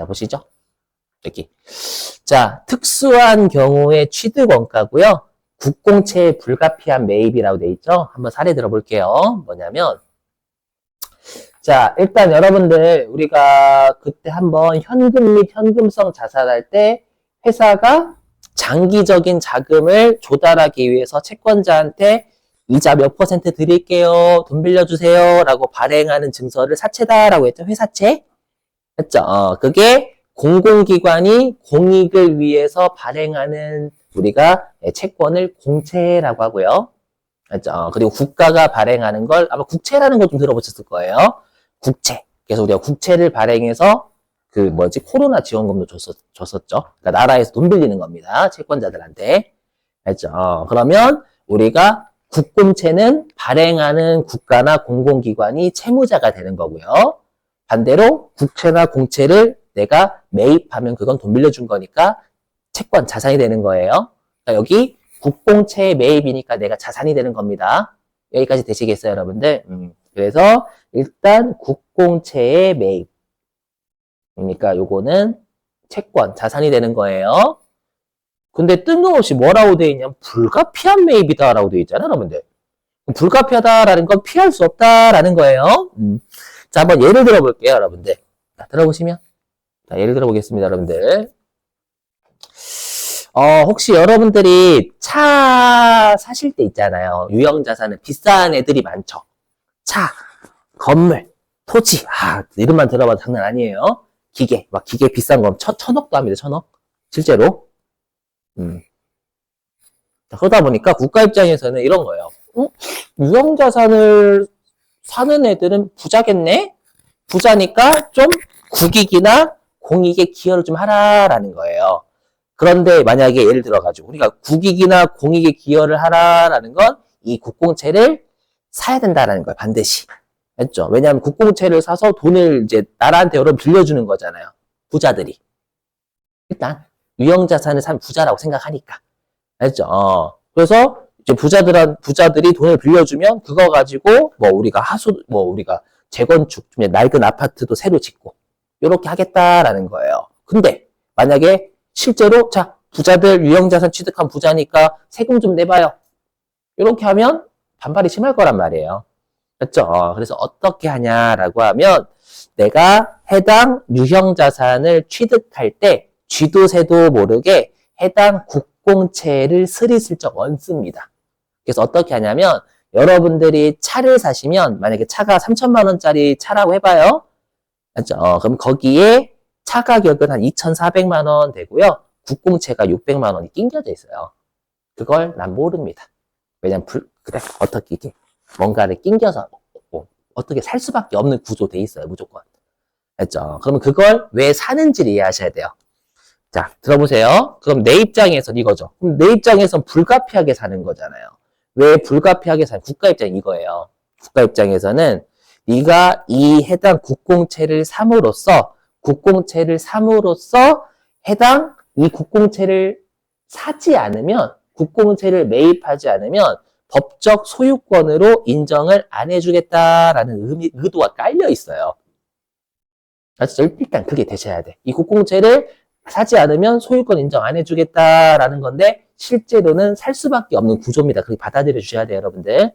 자, 보시죠. 여기. 자, 특수한 경우의 취득 원가고요. 국공채의 불가피한 매입이라고 돼 있죠. 한번 사례 들어볼게요. 뭐냐면, 자, 일단 여러분들 우리가 그때 한번 현금 및 현금성 자산할 때 회사가 장기적인 자금을 조달하기 위해서 채권자한테 이자 몇 % 드릴게요. 돈 빌려주세요. 라고 발행하는 증서를 사채다라고 했죠. 회사채. 했죠. 그게 공공기관이 공익을 위해서 발행하는 우리가 채권을 공채라고 하고요. 했죠. 그리고 국가가 발행하는 걸 아마 국채라는 거 좀 들어보셨을 거예요. 국채. 그래서 우리가 국채를 발행해서 코로나 지원금도 줬었죠. 그러니까 나라에서 돈 빌리는 겁니다. 채권자들한테. 했죠. 그러면 우리가 국공채는 발행하는 국가나 공공기관이 채무자가 되는 거고요. 반대로 국채나 공채를 내가 매입하면 그건 돈 빌려준 거니까 채권, 자산이 되는 거예요. 그러니까 여기 국공채의 매입이니까 내가 자산이 되는 겁니다. 여기까지 되시겠어요, 여러분들? 그래서 일단 국공채의 매입. 그러니까 요거는 채권, 자산이 되는 거예요. 근데 뜬금없이 뭐라고 되어 있냐면 불가피한 매입이다라고 되어 있잖아요, 여러분들. 불가피하다라는 건 피할 수 없다라는 거예요. 자, 한번 예를 들어볼게요, 여러분들. 자, 들어보시면. 자, 예를 들어보겠습니다, 여러분들. 혹시 여러분들이 차 사실 때 있잖아요. 유형자산은 비싼 애들이 많죠. 차, 건물, 토지. 이름만 들어봐도 장난 아니에요. 기계, 기계 비싼 건 천억도 합니다, 천억. 실제로. 그러다 보니까 국가 입장에서는 이런 거예요. 유형자산을 사는 애들은 부자겠네? 부자니까 좀 국익이나 공익에 기여를 좀 하라라는 거예요. 그런데 만약에 예를 들어가지고 우리가 국익이나 공익에 기여를 하라라는 건 이 국공채를 사야 된다라는 거예요. 반드시. 했죠? 왜냐하면 국공채를 사서 돈을 이제 나라한테 여러분 빌려주는 거잖아요. 부자들이. 일단 유형자산을 산 부자라고 생각하니까. 알죠? 그래서 이제 부자들이 돈을 빌려주면 그거 가지고 우리가 우리가 재건축, 낡은 아파트도 새로 짓고 이렇게 하겠다라는 거예요. 근데 만약에 실제로 자, 부자들 유형자산 취득한 부자니까 세금 좀 내봐요. 이렇게 하면 반발이 심할 거란 말이에요. 그렇죠? 그래서 어떻게 하냐라고 하면 내가 해당 유형자산을 취득할 때 쥐도 새도 모르게 해당 국공채를 스리슬쩍 얹습니다. 그래서 어떻게 하냐면 여러분들이 차를 사시면 만약에 차가 3천만 원짜리 차라고 해봐요. 맞죠? 그럼 거기에 차 가격은 한 2,400만 원 되고요. 국공채가 600만 원이 낑겨져 있어요. 그걸 난 모릅니다. 왜냐면 그래 어떻게 이게 뭔가를 낑겨서 어떻게 살 수밖에 없는 구조돼 있어요. 무조건. 맞죠? 그러면 그걸 왜 사는지를 이해하셔야 돼요. 자, 들어보세요. 그럼 내 입장에선 이거죠. 그럼 내 입장에선 불가피하게 사는 거잖아요. 왜 불가피하게 사는? 국가 입장이 이거예요. 국가 입장에서는 네가 이 해당 국공채를 삼으로써 해당 이 국공채를 사지 않으면 국공채를 매입하지 않으면 법적 소유권으로 인정을 안 해주겠다라는 의도가 깔려 있어요. 일단 그게 되셔야 돼. 이 국공채를 사지 않으면 소유권 인정 안 해주겠다라는 건데 실제로는 살 수밖에 없는 구조입니다. 그렇게 받아들여 주셔야 돼요, 여러분들.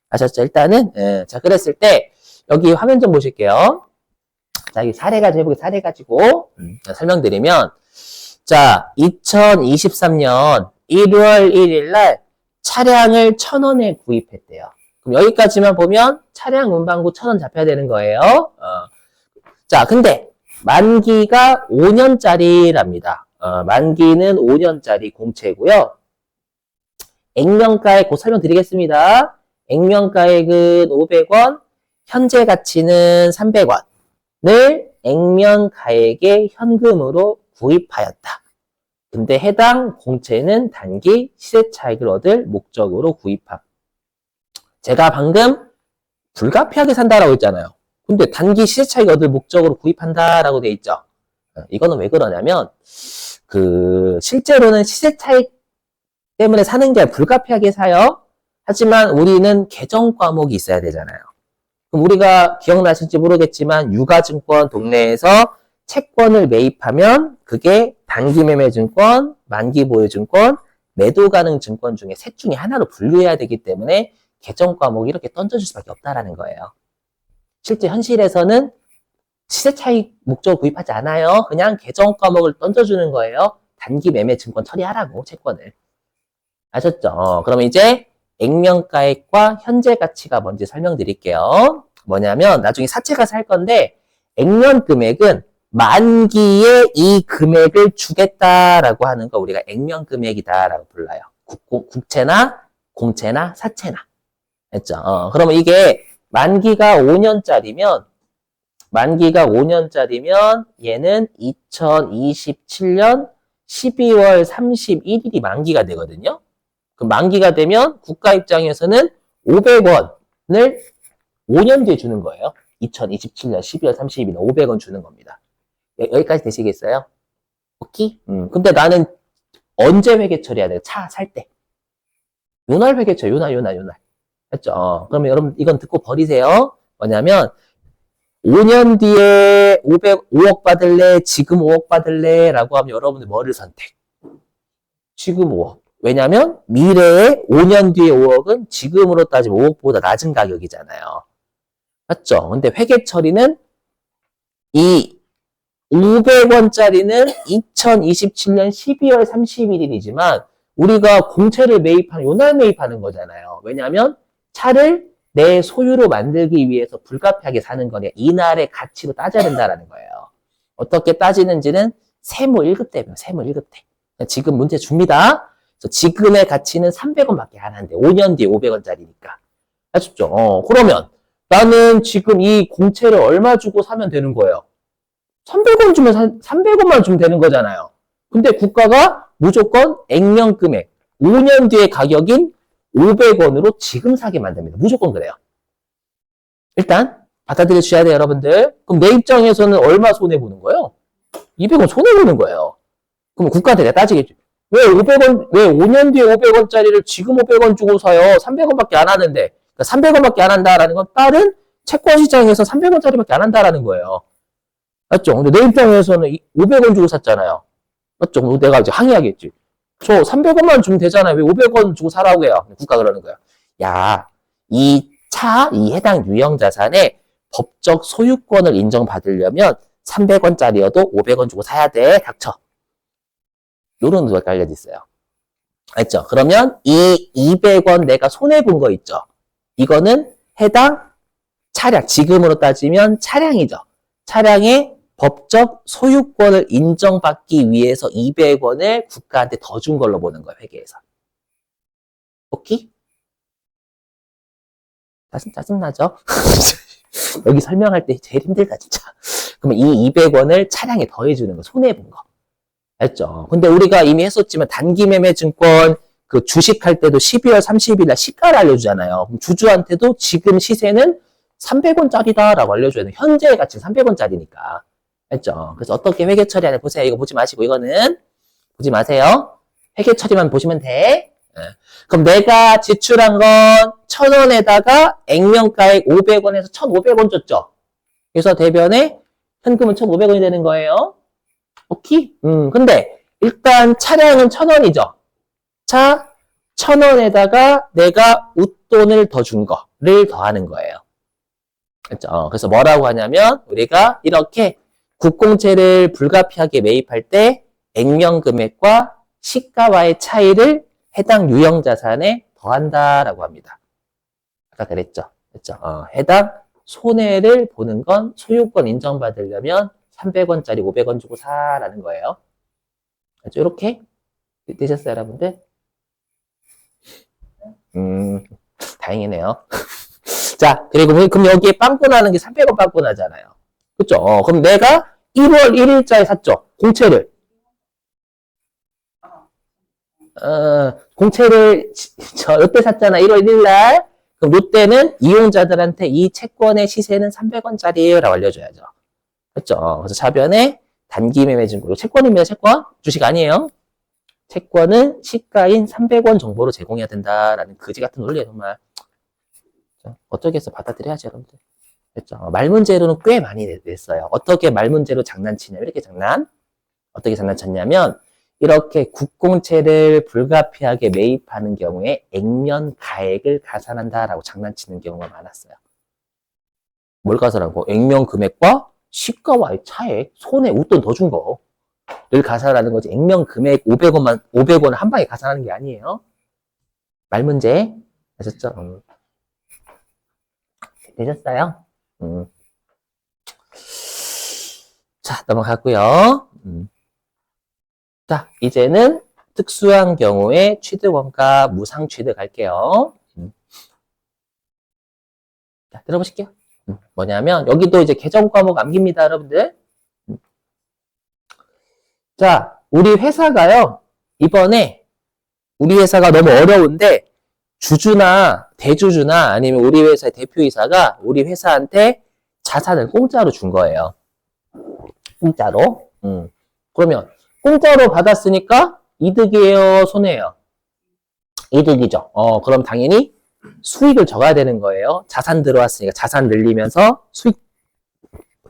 아셨죠? 일단은 자 그랬을 때 여기 화면 좀 보실게요. 자, 여기 사례 가지고 설명드리면 자 2023년 1월 1일 날 차량을 1,000원에 구입했대요. 그럼 여기까지만 보면 차량 운반구 1,000원 잡혀야 되는 거예요. 자, 근데 만기가 5년짜리랍니다. 만기는 5년짜리 공채고요. 액면가액 곧 설명드리겠습니다. 액면가액은 500원, 현재 가치는 300원을 액면가액에 현금으로 구입하였다. 근데 해당 공채는 단기 시세 차익을 얻을 목적으로 구입함. 제가 방금 불가피하게 산다라고 했잖아요. 근데 단기 시세 차익 얻을 목적으로 구입한다라고 돼 있죠. 이거는 왜 그러냐면 실제로는 시세 차익 때문에 사는 게 불가피하게 사요. 하지만 우리는 계정 과목이 있어야 되잖아요. 그럼 우리가 기억나실지 모르겠지만 유가증권 동네에서 채권을 매입하면 그게 단기매매증권, 만기보유증권, 매도가능증권 중에 셋 중에 하나로 분류해야 되기 때문에 개정 과목이 이렇게 던져줄 수밖에 없다라는 거예요. 실제 현실에서는 시세 차익 목적으로 구입하지 않아요. 그냥 개정 과목을 던져주는 거예요. 단기매매증권 처리하라고 채권을. 아셨죠? 그럼 이제 액면가액과 현재 가치가 뭔지 설명드릴게요. 뭐냐면 나중에 사채가 살 건데 액면 금액은 만기에 이 금액을 주겠다라고 하는 거 우리가 액면 금액이다라고 불러요. 국채나 공채나 사채나. 했죠? 그러면 이게 만기가 5년짜리면 얘는 2027년 12월 31일이 만기가 되거든요. 그 만기가 되면 국가 입장에서는 500원을 5년 뒤에 주는 거예요. 2027년 12월 30일 500원 주는 겁니다. 여기까지 되시겠어요? 오케이? 근데 나는 언제 회계 처리해야 돼요? 차 살 때. 요날 회계 처리, 요날. 했죠? 그러면 여러분 이건 듣고 버리세요. 뭐냐면 5년 뒤에 5억 받을래? 지금 5억 받을래? 라고 하면 여러분들 뭐를 선택? 지금 5억. 왜냐면 미래에 5년 뒤에 5억은 지금으로 따지면 5억보다 낮은 가격이잖아요. 맞죠? 근데 회계 처리는 이 500원짜리는 2027년 12월 31일이지만 우리가 공채를 매입하는 요날 매입하는 거잖아요. 왜냐하면 차를 내 소유로 만들기 위해서 불가피하게 사는 거냐 이날의 가치로 따져야 된다는 거예요. 어떻게 따지는지는 세무 1급 때문에 세무 1급 때. 지금 문제 줍니다. 지금의 가치는 300원밖에 안 한대. 5년 뒤에 500원짜리니까. 아셨죠? 그러면 나는 지금 이 공채를 얼마 주고 사면 되는 거예요? 300원 주면 300원만 주면 되는 거잖아요. 근데 국가가 무조건 액면 금액 5년 뒤의 가격인 500원으로 지금 사게 만듭니다. 무조건 그래요. 일단 받아들여 주셔야 돼요, 여러분들. 그럼 내 입장에서는 얼마 손해보는 거예요? 200원 손해보는 거예요. 그럼 국가한테 내가 따지겠죠. 왜 5년 뒤에 500원짜리를 지금 500원 주고 사요? 300원밖에 안 하는데. 그러니까 300원밖에 안 한다라는 건 다른 채권 시장에서 300원짜리밖에 안 한다라는 거예요. 맞죠? 근데 내 입장에서는 500원 주고 샀잖아요. 맞죠? 그럼 내가 이제 항의하겠지. 저 300원만 주면 되잖아요. 왜 500원 주고 사라고 해요? 국가 그러는 거예요. 야, 이 해당 유형 자산의 법적 소유권을 인정받으려면 300원짜리여도 500원 주고 사야 돼. 닥쳐. 요런 누가 깔려져 있어요. 알죠? 그러면 이 200원 내가 손해본 거 있죠? 이거는 해당 차량, 지금으로 따지면 차량이죠. 차량의 법적 소유권을 인정받기 위해서 200원을 국가한테 더 준 걸로 보는 거예요, 회계에서. 오케이? 짜증나죠? 여기 설명할 때 제일 힘들다, 진짜. 그러면 이 200원을 차량에 더해주는 거, 손해본 거. 알죠? 근데 우리가 이미 했었지만 단기매매증권 그 주식할 때도 12월 30일 날 시가를 알려주잖아요. 그럼 주주한테도 지금 시세는 300원짜리다라고 알려줘야 돼요. 현재의 가치는 300원짜리니까. 알죠? 그래서 어떻게 회계 처리하냐 보세요. 이거 보지 마시고 이거는 보지 마세요. 회계 처리만 보시면 돼. 그럼 내가 지출한 건 1,000원에다가 액면가액 500원에서 1,500원 줬죠. 그래서 대변에 현금은 1,500원이 되는 거예요. 오케이? 근데 일단 차량은 1,000원이죠. 차 1,000원에다가 내가 웃돈을 더 준 거를 더하는 거예요. 그렇죠? 그래서 뭐라고 하냐면 우리가 이렇게 국공채를 불가피하게 매입할 때 액면 금액과 시가와의 차이를 해당 유형 자산에 더한다라고 합니다. 아까 그랬죠? 그렇죠? 해당 손해를 보는 건 소유권 인정받으려면 300원짜리 500원 주고 사라는 거예요. 그렇죠? 이렇게 되셨어요, 여러분들? 다행이네요. 자, 그리고 그럼 여기에 빵꾸 나는 게 300원 빵꾸 나잖아요. 그쵸? 그럼 내가 1월 1일자에 샀죠. 공채를. 공채를, 롯데 샀잖아. 1월 1일날. 그럼 롯데는 이용자들한테 이 채권의 시세는 300원짜리예요. 라고 알려줘야죠. 그쵸? 그래서 차변에 단기매매증권. 채권입니다, 채권. 주식 아니에요. 채권은 시가인 300원 정보로 제공해야 된다라는 그지 같은 논리예요, 정말. 어쩌겠어. 받아들여야지, 여러분들. 됐죠? 말 문제로는 꽤 많이 냈어요. 어떻게 말 문제로 장난치냐, 이렇게 어떻게 장난쳤냐면, 이렇게 국공채를 불가피하게 매입하는 경우에 액면 가액을 가산한다라고 장난치는 경우가 많았어요. 뭘 가산하고? 액면 금액과 시가와의 차액, 손에 웃돈 더 준 거를 가산하는 거지. 액면 금액 500원을 한 방에 가산하는 게 아니에요. 말 문제 아셨죠? 되셨어요? 자, 넘어가고요. 자, 이제는 특수한 경우에 취득원가 무상 취득할게요. 자, 들어보실게요. 뭐냐면 여기도 이제 개정 과목 암기입니다, 여러분들. 자, 우리 회사가요. 이번에 우리 회사가 너무 어려운데 주주나 대주주나 아니면 우리 회사의 대표이사가 우리 회사한테 자산을 공짜로 준 거예요. 공짜로. 그러면 공짜로 받았으니까 이득이에요, 손해예요? 이득이죠. 그럼 당연히 수익을 적어야 되는 거예요. 자산 들어왔으니까 자산 늘리면서 수익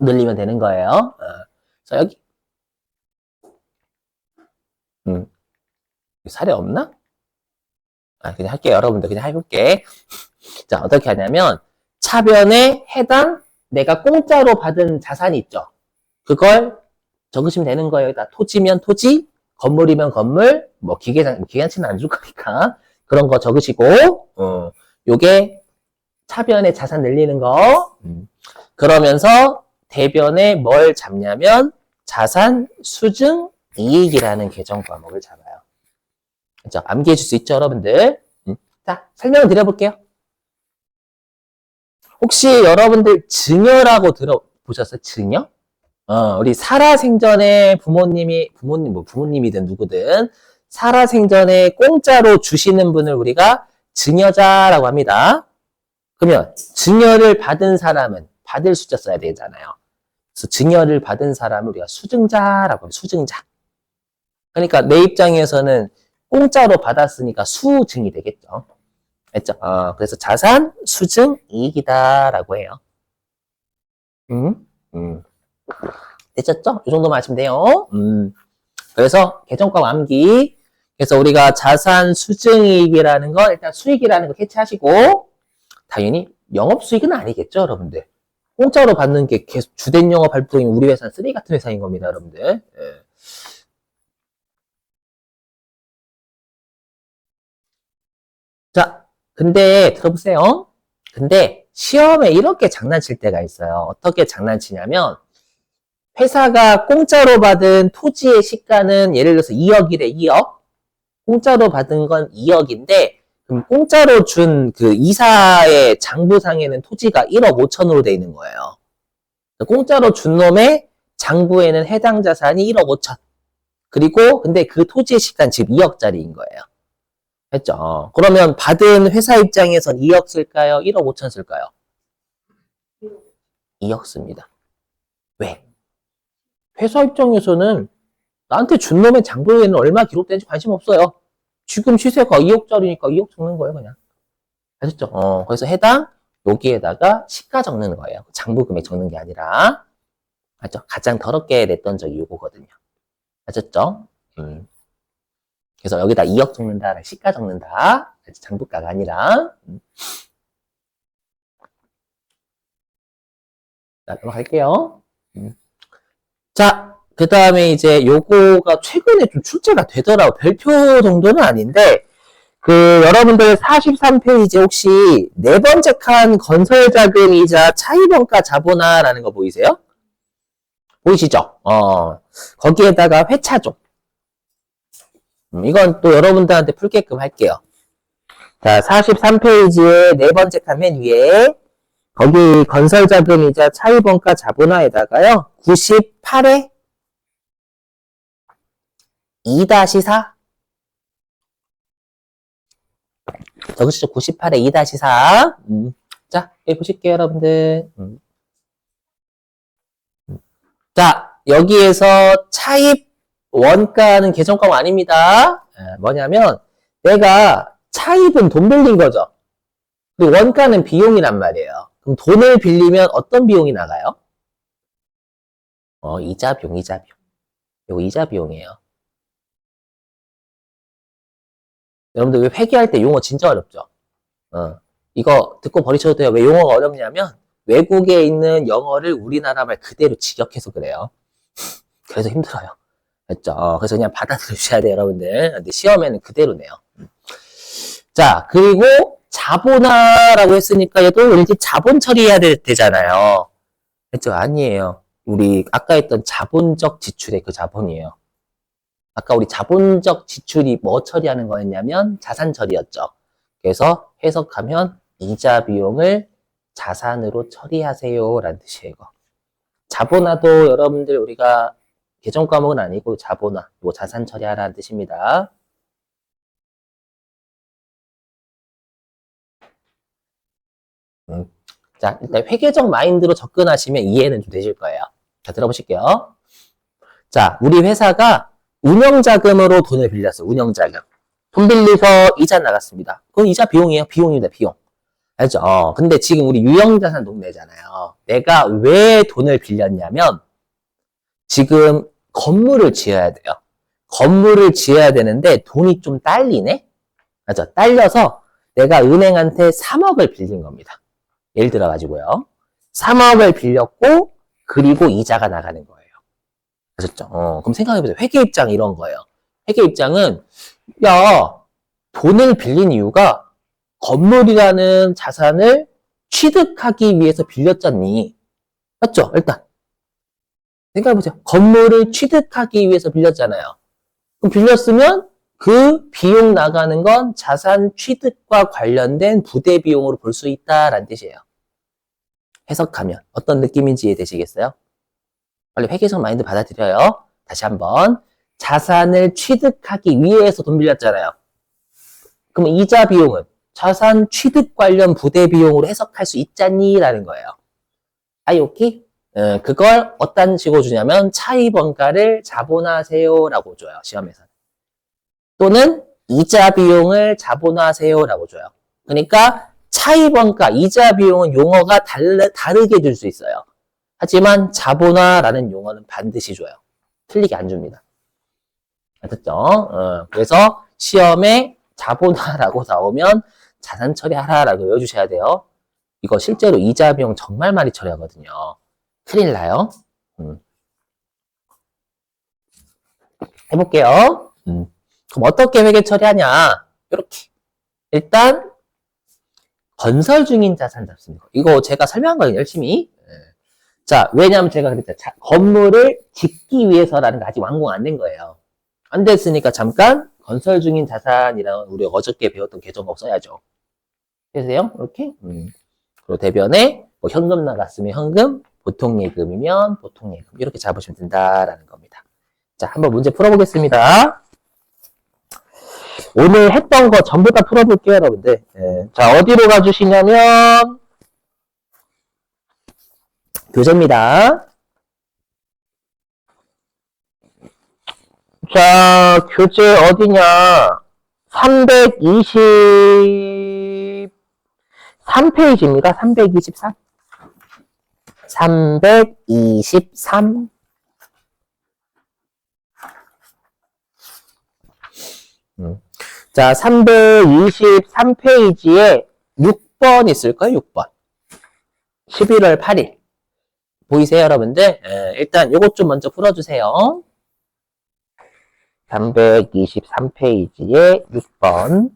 늘리면 되는 거예요. 자, 여기 사례 없나? 그냥 할게요. 여러분들 그냥 해볼게. 자, 어떻게 하냐면 차변에 해당 내가 공짜로 받은 자산이 있죠. 그걸 적으시면 되는 거예요. 일단 토지면 토지, 건물이면 건물, 뭐 기계장치는 안 줄 거니까 그런 거 적으시고, 요게 차변에 자산 늘리는 거. 그러면서 대변에 뭘 잡냐면 자산 수증 이익이라는 개정 과목을 잡아요. 그렇죠? 암기해 줄 수 있죠, 여러분들? 자, 설명을 드려볼게요. 혹시 여러분들 증여라고 들어보셨어요? 증여? 우리 살아생전에 부모님이든 누구든 살아생전에 공짜로 주시는 분을 우리가 증여자라고 합니다. 그러면 증여를 받은 사람은 받을 숫자 써야 되잖아요. 그래서 증여를 받은 사람을 우리가 수증자라고 해요. 수증자. 그러니까 내 입장에서는 공짜로 받았으니까 수증이 되겠죠. 됐죠? 그래서 자산 수증 이익이다라고 해요. 되셨죠? 이 정도만 하시면 돼요. 그래서 개정과 암기. 그래서 우리가 자산 수증 이익이라는 거 일단 수익이라는 거 캐치하시고 당연히 영업 수익은 아니겠죠, 여러분들. 공짜로 받는 게 계속 주된 영업 활동이 우리 회사는 쓰레기 같은 회사인 겁니다, 여러분들. 예. 자, 근데 들어보세요. 근데 시험에 이렇게 장난칠 때가 있어요. 어떻게 장난치냐면 회사가 공짜로 받은 토지의 시가는 예를 들어서 2억이래, 2억. 공짜로 받은 건 2억인데 그럼 공짜로 준 그 이사의 장부상에는 토지가 1억 5천으로 돼 있는 거예요. 공짜로 준 놈의 장부에는 해당 자산이 1억 5천. 그리고 근데 그 토지의 시가는 지금 2억짜리인 거예요. 했죠. 그러면 받은 회사 입장에선 2억 쓸까요? 1억 5천 쓸까요? 2억 씁니다. 왜? 회사 입장에서는 나한테 준 놈의 장부에는 얼마 기록되는지 관심 없어요. 지금 시세가 2억짜리니까 2억 적는 거예요, 그냥. 아셨죠? 그래서 해당 여기에다가 시가 적는 거예요. 장부 금액 적는 게 아니라. 맞죠? 가장 더럽게 냈던 적이 요거거든요. 아셨죠? 그래서 여기다 2억 적는다, 시가 적는다. 장부가가 아니라. 자, 넘어갈게요. 자, 그 다음에 이제 요거가 최근에 좀 출제가 되더라고. 별표 정도는 아닌데, 여러분들 43페이지 혹시 네 번째 칸 건설자금이자 차입원가 자본화라는 거 보이세요? 보이시죠? 거기에다가 회차조. 이건 또 여러분들한테 풀게끔 할게요. 자, 43페이지에 네 번째 칸 맨 위에 거기 건설자금이자 차입원가 자본화에다가요. 98에 2-4 적으시죠. 98에 2-4 자, 여기 보실게요, 여러분들. 자, 여기에서 차입 원가는 개정과목 아닙니다. 뭐냐면 내가 차입은 돈 빌린 거죠. 그리고 원가는 비용이란 말이에요. 그럼 돈을 빌리면 어떤 비용이 나가요? 이자 비용, 이자 비용. 이거 이자 비용이에요. 여러분들 왜 회계할 때 용어 진짜 어렵죠? 이거 듣고 버리셔도 돼요. 왜 용어가 어렵냐면 외국에 있는 영어를 우리나라 말 그대로 직역해서 그래요. 그래서 힘들어요. 됐죠? 그래서 그냥 받아들여 주셔야 돼요, 여러분들. 근데 시험에는 그대로 내요. 자, 그리고 자본화라고 했으니까 얘도 왠지 자본 처리해야 되잖아요. 됐죠? 아니에요. 우리 아까 했던 자본적 지출의 그 자본이에요. 아까 우리 자본적 지출이 뭐 처리하는 거였냐면 자산 처리였죠. 그래서 해석하면 이자 비용을 자산으로 처리하세요 라는 뜻이에요. 이거. 자본화도 여러분들 우리가 계정 과목은 아니고 자본화, 뭐 자산 처리하라는 뜻입니다. 자, 일단 회계적 마인드로 접근하시면 이해는 좀 되실 거예요. 자, 들어보실게요. 자, 우리 회사가 운영자금으로 돈을 빌렸어. 운영자금. 돈 빌려서 이자 나갔습니다. 그건 이자 비용이에요. 비용입니다. 비용. 알죠? 근데 지금 우리 유형자산 동네잖아요. 내가 왜 돈을 빌렸냐면 지금 건물을 지어야 돼요. 건물을 지어야 되는데 돈이 좀 딸리네? 맞죠? 딸려서 내가 은행한테 3억을 빌린 겁니다. 예를 들어가지고요. 3억을 빌렸고 그리고 이자가 나가는 거예요. 아셨죠? 그럼 생각해보세요. 회계 입장 이런 거예요. 회계 입장은 야, 돈을 빌린 이유가 건물이라는 자산을 취득하기 위해서 빌렸잖니. 맞죠? 일단 생각해보세요. 건물을 취득하기 위해서 빌렸잖아요. 그럼 빌렸으면 그 비용 나가는 건 자산 취득과 관련된 부대 비용으로 볼 수 있다라는 뜻이에요. 해석하면 어떤 느낌인지 이해되시겠어요? 빨리 회계적 마인드 받아들여요. 다시 한번 자산을 취득하기 위해서 돈 빌렸잖아요. 그럼 이자 비용은 자산 취득 관련 부대 비용으로 해석할 수 있잖니? 라는 거예요. 오케이? 그걸 어떤 식으로 주냐면 차입원가를 자본화하세요 라고 줘요. 시험에서는. 또는 이자 비용을 자본화하세요 라고 줘요. 그러니까 차입원가, 이자 비용은 용어가 다르게 줄 수 있어요. 하지만 자본화라는 용어는 반드시 줘요. 틀리게 안 줍니다. 알겠죠? 그래서 시험에 자본화라고 나오면 자산 처리하라라고 외워주셔야 돼요. 이거 실제로 이자 비용 정말 많이 처리하거든요. 큰일 나요. 해볼게요. 그럼 어떻게 회계 처리하냐? 이렇게. 일단 건설 중인 자산 잡습니다. 이거 제가 설명한 거예요. 열심히. 자, 왜냐하면 제가 그랬죠. 건물을 짓기 위해서라는 거 아직 완공 안 된 거예요. 안 됐으니까 잠깐 건설 중인 자산이라는 우리 어저께 배웠던 계정법 써야죠. 되세요? 이렇게. 그리고 대변에 뭐 현금 나갔으면 현금, 보통 예금이면 보통 예금 이렇게 잡으시면 된다라는 겁니다. 자, 한번 문제 풀어보겠습니다. 오늘 했던 거 전부 다 풀어볼게요, 여러분들. 자, 어디로 가주시냐면 교재입니다. 자, 교재 어디냐? 323페이지입니다. 323. 323. 자, 323페이지에 6번 있을까요? 6번. 11월 8일. 보이세요, 여러분들? 일단 요것 좀 먼저 풀어주세요. 323페이지에 6번.